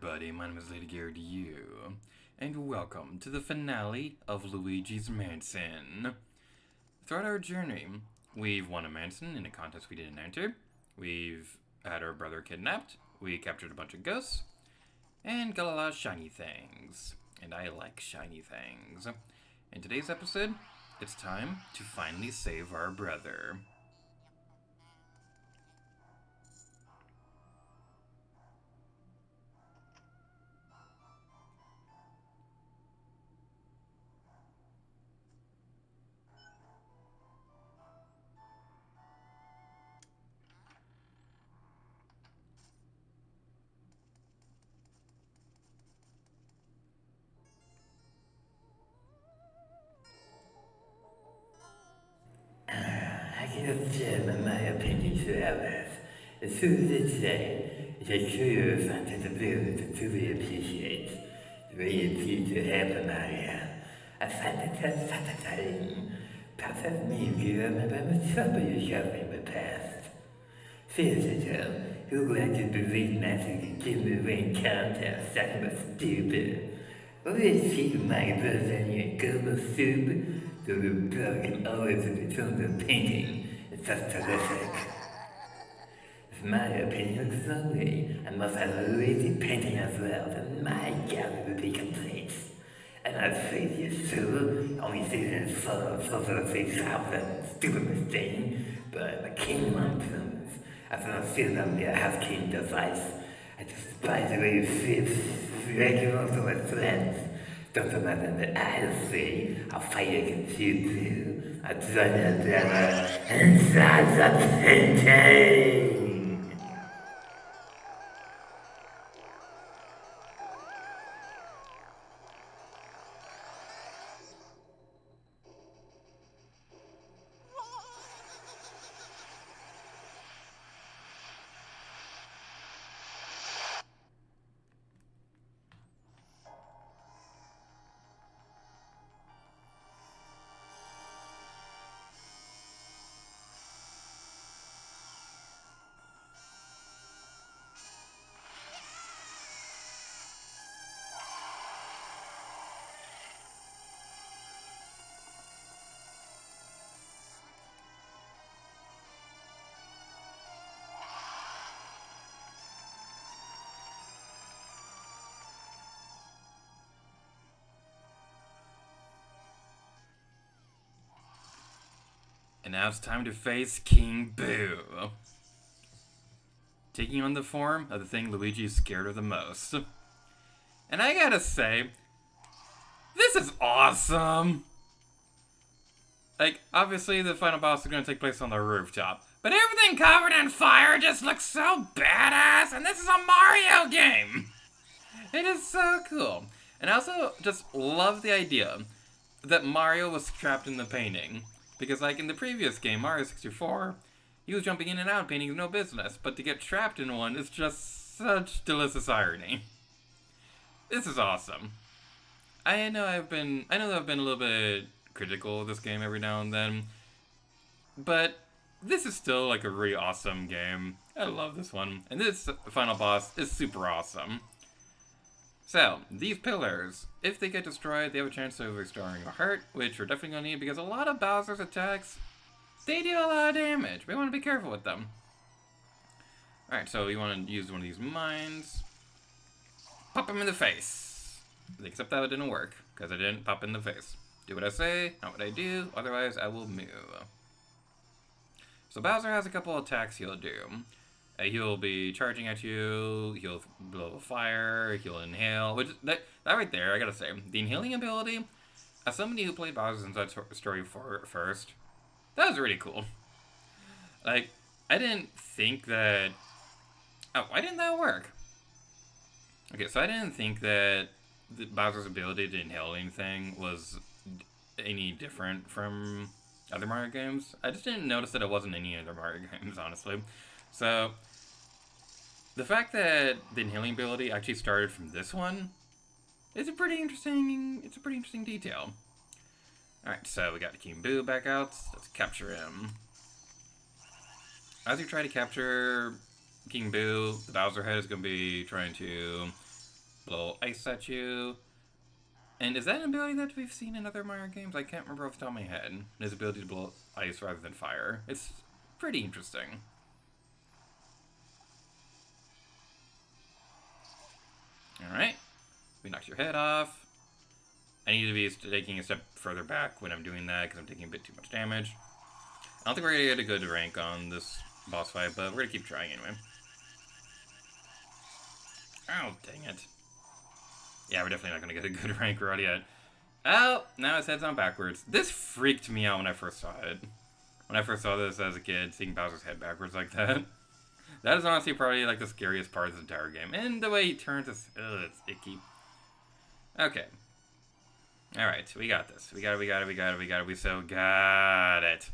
everybody, my name is Lady Garrett you, and welcome to the finale of Luigi's Mansion. Throughout our journey, we've won a mansion in a contest we didn't enter, we've had our brother kidnapped, we captured a bunch of ghosts, and got a lot of shiny things. And I like shiny things. In today's episode, it's time to finally save our brother. I can observe my opinion to others. As soon as it's said, it's a true fantasy blue to truly appreciate. Really pleased to have an area. I find it so satisfying. Perhaps maybe you remember the trouble you showed me in the past. Visitor, who glad to believe nothing can give me reencounter such a stupid. Will you see my brother in your gobble soup? So the blood can always return the painting. It's just terrific. If my opinion looks lovely, I must have a lazy painting as well, then my gallery will be complete. And I'd say yes, sir, only season is full of 3,000 stupid mistakes, but the king wants them. I don't feel them your half-king device. I despise the way you feel regular to my friends. Don't imagine that I'll see. I'll fight against you too. I'll try to deliver inside the painting. And now it's time to face King Boo, taking on the form of the thing Luigi is scared of the most. And I gotta say, this is awesome! Like, obviously the final boss is gonna take place on the rooftop, but everything covered in fire just looks so badass, and this is a Mario game! It is so cool. And I also just love the idea that Mario was trapped in the painting. Because like in the previous game, Mario 64, he was jumping in and out, painting no business. But to get trapped in one is just such delicious irony. This is awesome. I know that I've been a little bit critical of this game every now and then. But this is still like a really awesome game. I love this one. And this final boss is super awesome. So, these pillars, if they get destroyed, they have a chance of restoring a heart, which we're definitely going to need because a lot of Bowser's attacks, they do a lot of damage. We want to be careful with them. Alright, so we want to use one of these mines. Pop him in the face. Except that it didn't work, because I didn't pop in the face. Do what I say, not what I do, otherwise I will move. So Bowser has a couple attacks he'll do. He'll be charging at you, he'll blow a fire, he'll inhale, which, that right there, I gotta say, the inhaling ability, as somebody who played Bowser's Inside Story first, that was really cool. Like, I didn't think that, oh, why didn't that work? Okay, so I didn't think that Bowser's ability to inhale anything was any different from other Mario games. I just didn't notice that it wasn't any other Mario games, honestly. So, the fact that the inhaling ability actually started from this one is a pretty interesting detail. Alright, so we got King Boo back out. Let's capture him. As you try to capture King Boo, the Bowser head is going to be trying to blow ice at you. And is that an ability that we've seen in other Mario games? I can't remember off the top of my head. His ability to blow ice rather than fire. It's pretty interesting. Alright. We knocked your head off. I need to be taking a step further back when I'm doing that because I'm taking a bit too much damage. I don't think we're going to get a good rank on this boss fight, but we're going to keep trying anyway. Oh, dang it. Yeah, we're definitely not going to get a good rank right yet. Oh, now his head's on backwards. This freaked me out when I first saw it. When I first saw this as a kid, seeing Bowser's head backwards like that. That is honestly probably like the scariest part of the entire game. And the way he turns is, it's icky. Okay. Alright, we got this. We got it. We so got it.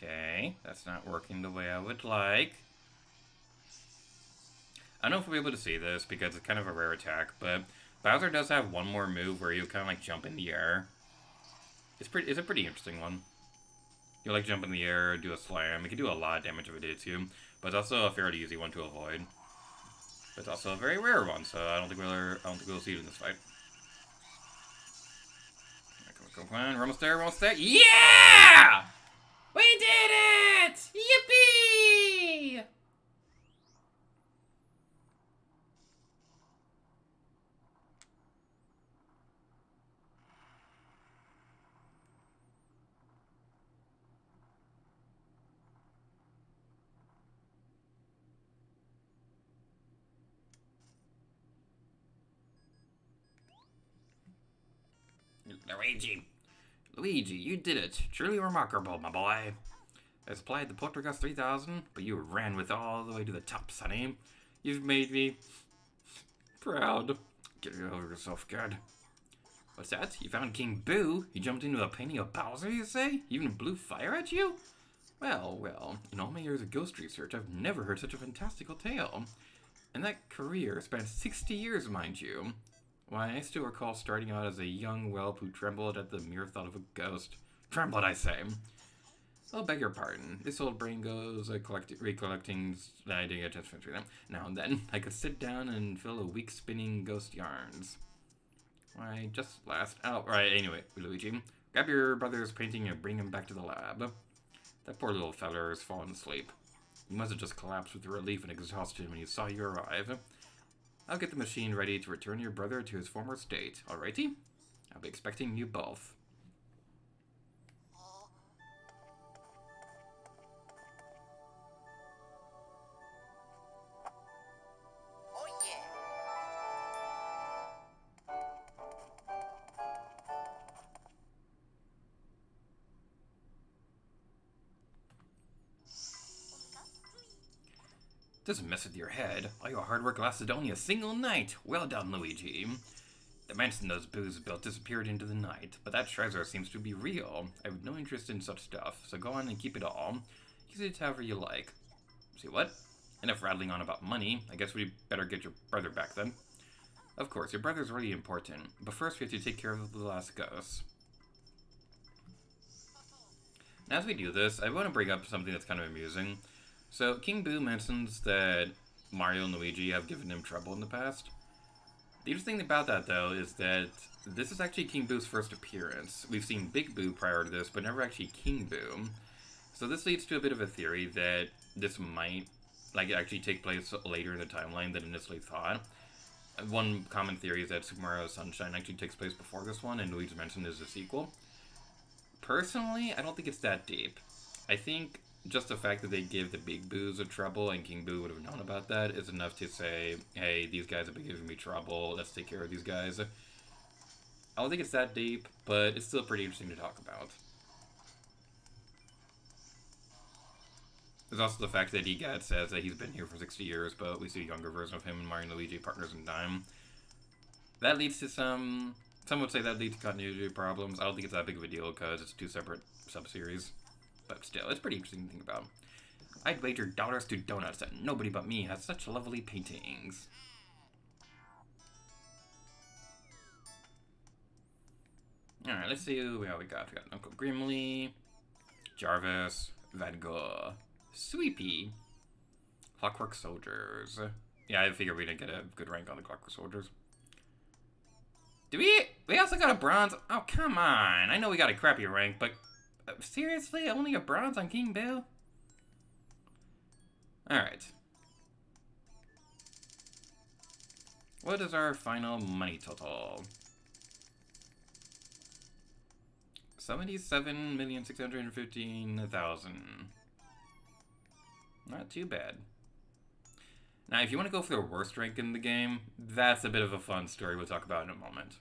Okay, that's not working the way I would like. I don't know if we'll be able to see this because it's kind of a rare attack, but Bowser does have one more move where you kind of like jump in the air. It's a pretty interesting one. You like jump in the air, do a slam. It can do a lot of damage if it hits you, but it's also a fairly easy one to avoid. But it's also a very rare one, so I don't think we'll see it in this fight. Come on, we're almost there, Yeah! We did it! Yippee! Luigi, you did it. Truly remarkable, my boy. I supplied the Poltergust 3000, but you ran with all the way to the top, sonny. You've made me proud. Get over yourself, good. What's that? You found King Boo? He jumped into a painting of Bowser, you say? He even blew fire at you? Well, in all my years of ghost research, I've never heard such a fantastical tale. And that career spanned 60 years, mind you. Why, I still recall starting out as a young whelp who trembled at the mere thought of a ghost. Trembled, I say. I'll beg your pardon. This old brain goes recollecting idea now and then. I could sit down and fill a week spinning ghost yarns. Why, just last... Oh, right, anyway, Luigi. Grab your brother's painting and bring him back to the lab. That poor little feller has fallen asleep. He must have just collapsed with relief and exhaustion when he saw you arrive. I'll get the machine ready to return your brother to his former state, alrighty? I'll be expecting you both. Doesn't mess with your head. All your hard work lasted only a single night. Well done, Luigi. The mansion those boos built disappeared into the night, but that treasure seems to be real. I have no interest in such stuff, so go on and keep it all. Use it however you like. See what? Enough rattling on about money. I guess we'd better get your brother back then. Of course, your brother's really important, but first we have to take care of the last ghost. Now, as we do this, I want to bring up something that's kind of amusing. So, King Boo mentions that Mario and Luigi have given him trouble in the past. The interesting thing about that, though, is that this is actually King Boo's first appearance. We've seen Big Boo prior to this, but never actually King Boo. So this leads to a bit of a theory that this might actually take place later in the timeline than initially thought. One common theory is that Super Mario Sunshine actually takes place before this one, and Luigi's Mansion is a sequel. Personally, I don't think it's that deep. I think just the fact that they give the Big Boos a trouble and King Boo would have known about that is enough to say, hey, these guys have been giving me trouble, let's take care of these guys. I don't think it's that deep, but it's still pretty interesting to talk about. There's also the fact that EGAT says that he's been here for 60 years, but we see a younger version of him and Mario and Luigi partners in time. That leads to some would say that leads to continuity problems. I don't think it's that big of a deal because it's two separate sub-series. But still, it's pretty interesting to think about. I'd wager dollars to donuts that nobody but me has such lovely paintings. Alright, let's see who we got. We got Uncle Grimly, Jarvis, Van Gogh, Sweepy, Clockwork Soldiers. Yeah, I figured we didn't get a good rank on the Clockwork Soldiers. Do we also got a bronze? Oh, come on. I know we got a crappy rank, but seriously? Only a bronze on King Bill? Alright. What is our final money total? 77,615,000. Not too bad. Now, if you want to go for the worst rank in the game, that's a bit of a fun story we'll talk about in a moment.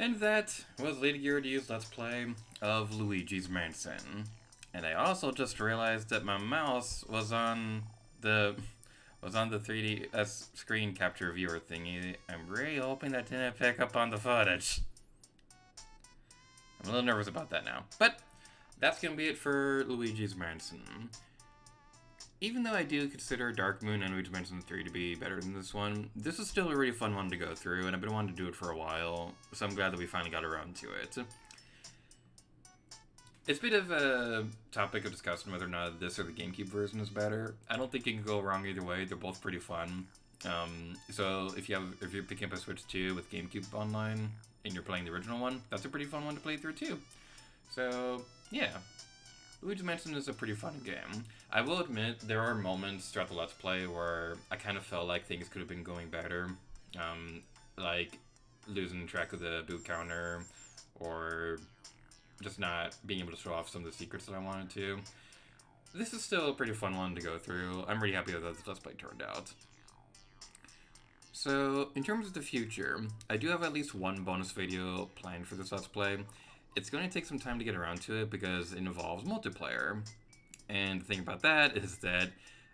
And that was Lady Gyarados' Let's Play of Luigi's Mansion. And I also just realized that my mouse was on the 3DS screen capture viewer thingy. I'm really hoping that didn't pick up on the footage. I'm a little nervous about that now. But that's gonna be it for Luigi's Mansion. Even though I do consider Dark Moon and Luigi's Mansion 3 to be better than this one, this is still a really fun one to go through, and I've been wanting to do it for a while, so I'm glad that we finally got around to it. It's a bit of a topic of discussion whether or not this or the GameCube version is better. I don't think you can go wrong either way. They're both pretty fun. So if you're picking up a Switch 2 with GameCube online and you're playing the original one, that's a pretty fun one to play through too. So yeah, Luigi's Mansion is a pretty fun game. I will admit there are moments throughout the Let's Play where I kind of felt like things could have been going better, like losing track of the boot counter, or just not being able to show off some of the secrets that I wanted to. This is still a pretty fun one to go through. I'm really happy with how this Let's Play turned out. So, in terms of the future, I do have at least one bonus video planned for this Let's Play. It's going to take some time to get around to it because it involves multiplayer. And the thing about that is that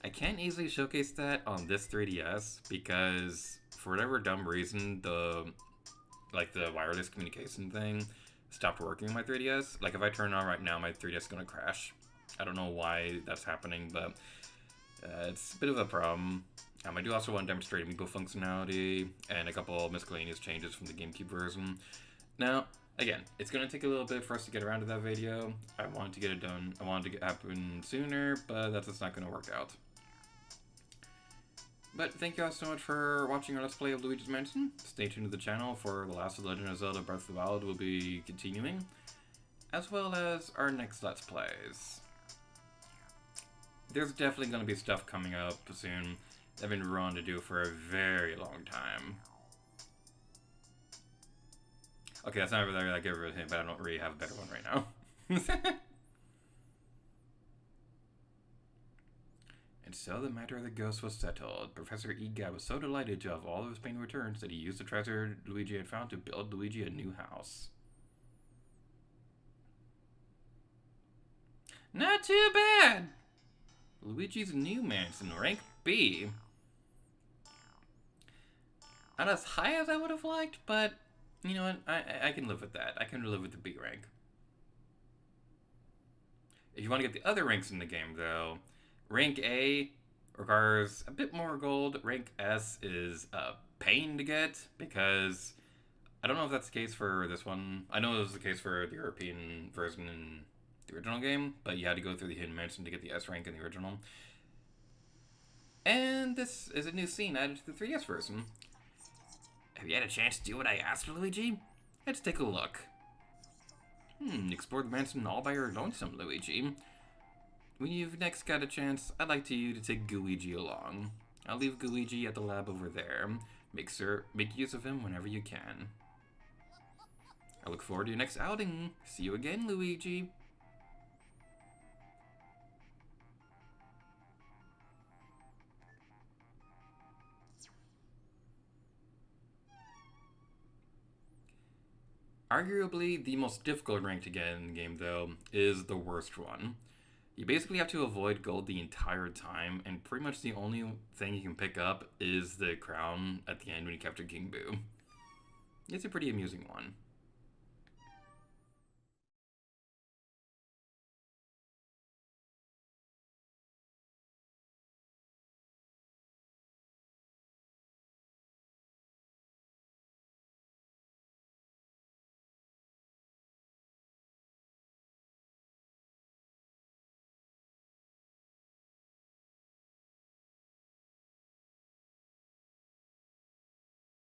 I can't easily showcase that on this 3DS because for whatever dumb reason, the wireless communication thing stopped working on my 3DS. Like if I turn it on right now, my 3DS is going to crash. I don't know why that's happening, but it's a bit of a problem. I do also want to demonstrate amiibo functionality and a couple miscellaneous changes from the GameCube version. Now, again, it's going to take a little bit for us to get around to that video. I wanted to get it done. I wanted to happen sooner, but that's just not going to work out. But thank you all so much for watching our Let's Play of Luigi's Mansion. Stay tuned to the channel for The Last of Legend of Zelda Breath of the Wild will be continuing, as well as our next Let's Plays. There's definitely going to be stuff coming up soon that I've been wanting to do for a very long time. Okay, that's not really like a hint, but I don't really have a better one right now. And so the matter of the ghost was settled. Professor Egad was so delighted to have all of his pain returned that he used the treasure Luigi had found to build Luigi a new house. Not too bad! Luigi's new mansion, rank B. Not as high as I would have liked, but you know what? I can live with that. I can live with the B rank. If you want to get the other ranks in the game, though, rank A requires a bit more gold. Rank S is a pain to get because I don't know if that's the case for this one. I know it was the case for the European version in the original game, but you had to go through the Hidden Mansion to get the S rank in the original. And this is a new scene added to the 3DS version. Have you had a chance to do what I asked, Luigi? Let's take a look. Explore the mansion all by your lonesome, Luigi. When you've next got a chance, I'd like you to take Luigi along. I'll leave Luigi at the lab over there. Make use of him whenever you can. I look forward to your next outing. See you again, Luigi. Arguably, the most difficult rank to get in the game, though, is the worst one. You basically have to avoid gold the entire time, and pretty much the only thing you can pick up is the crown at the end when you capture King Boo. It's a pretty amusing one.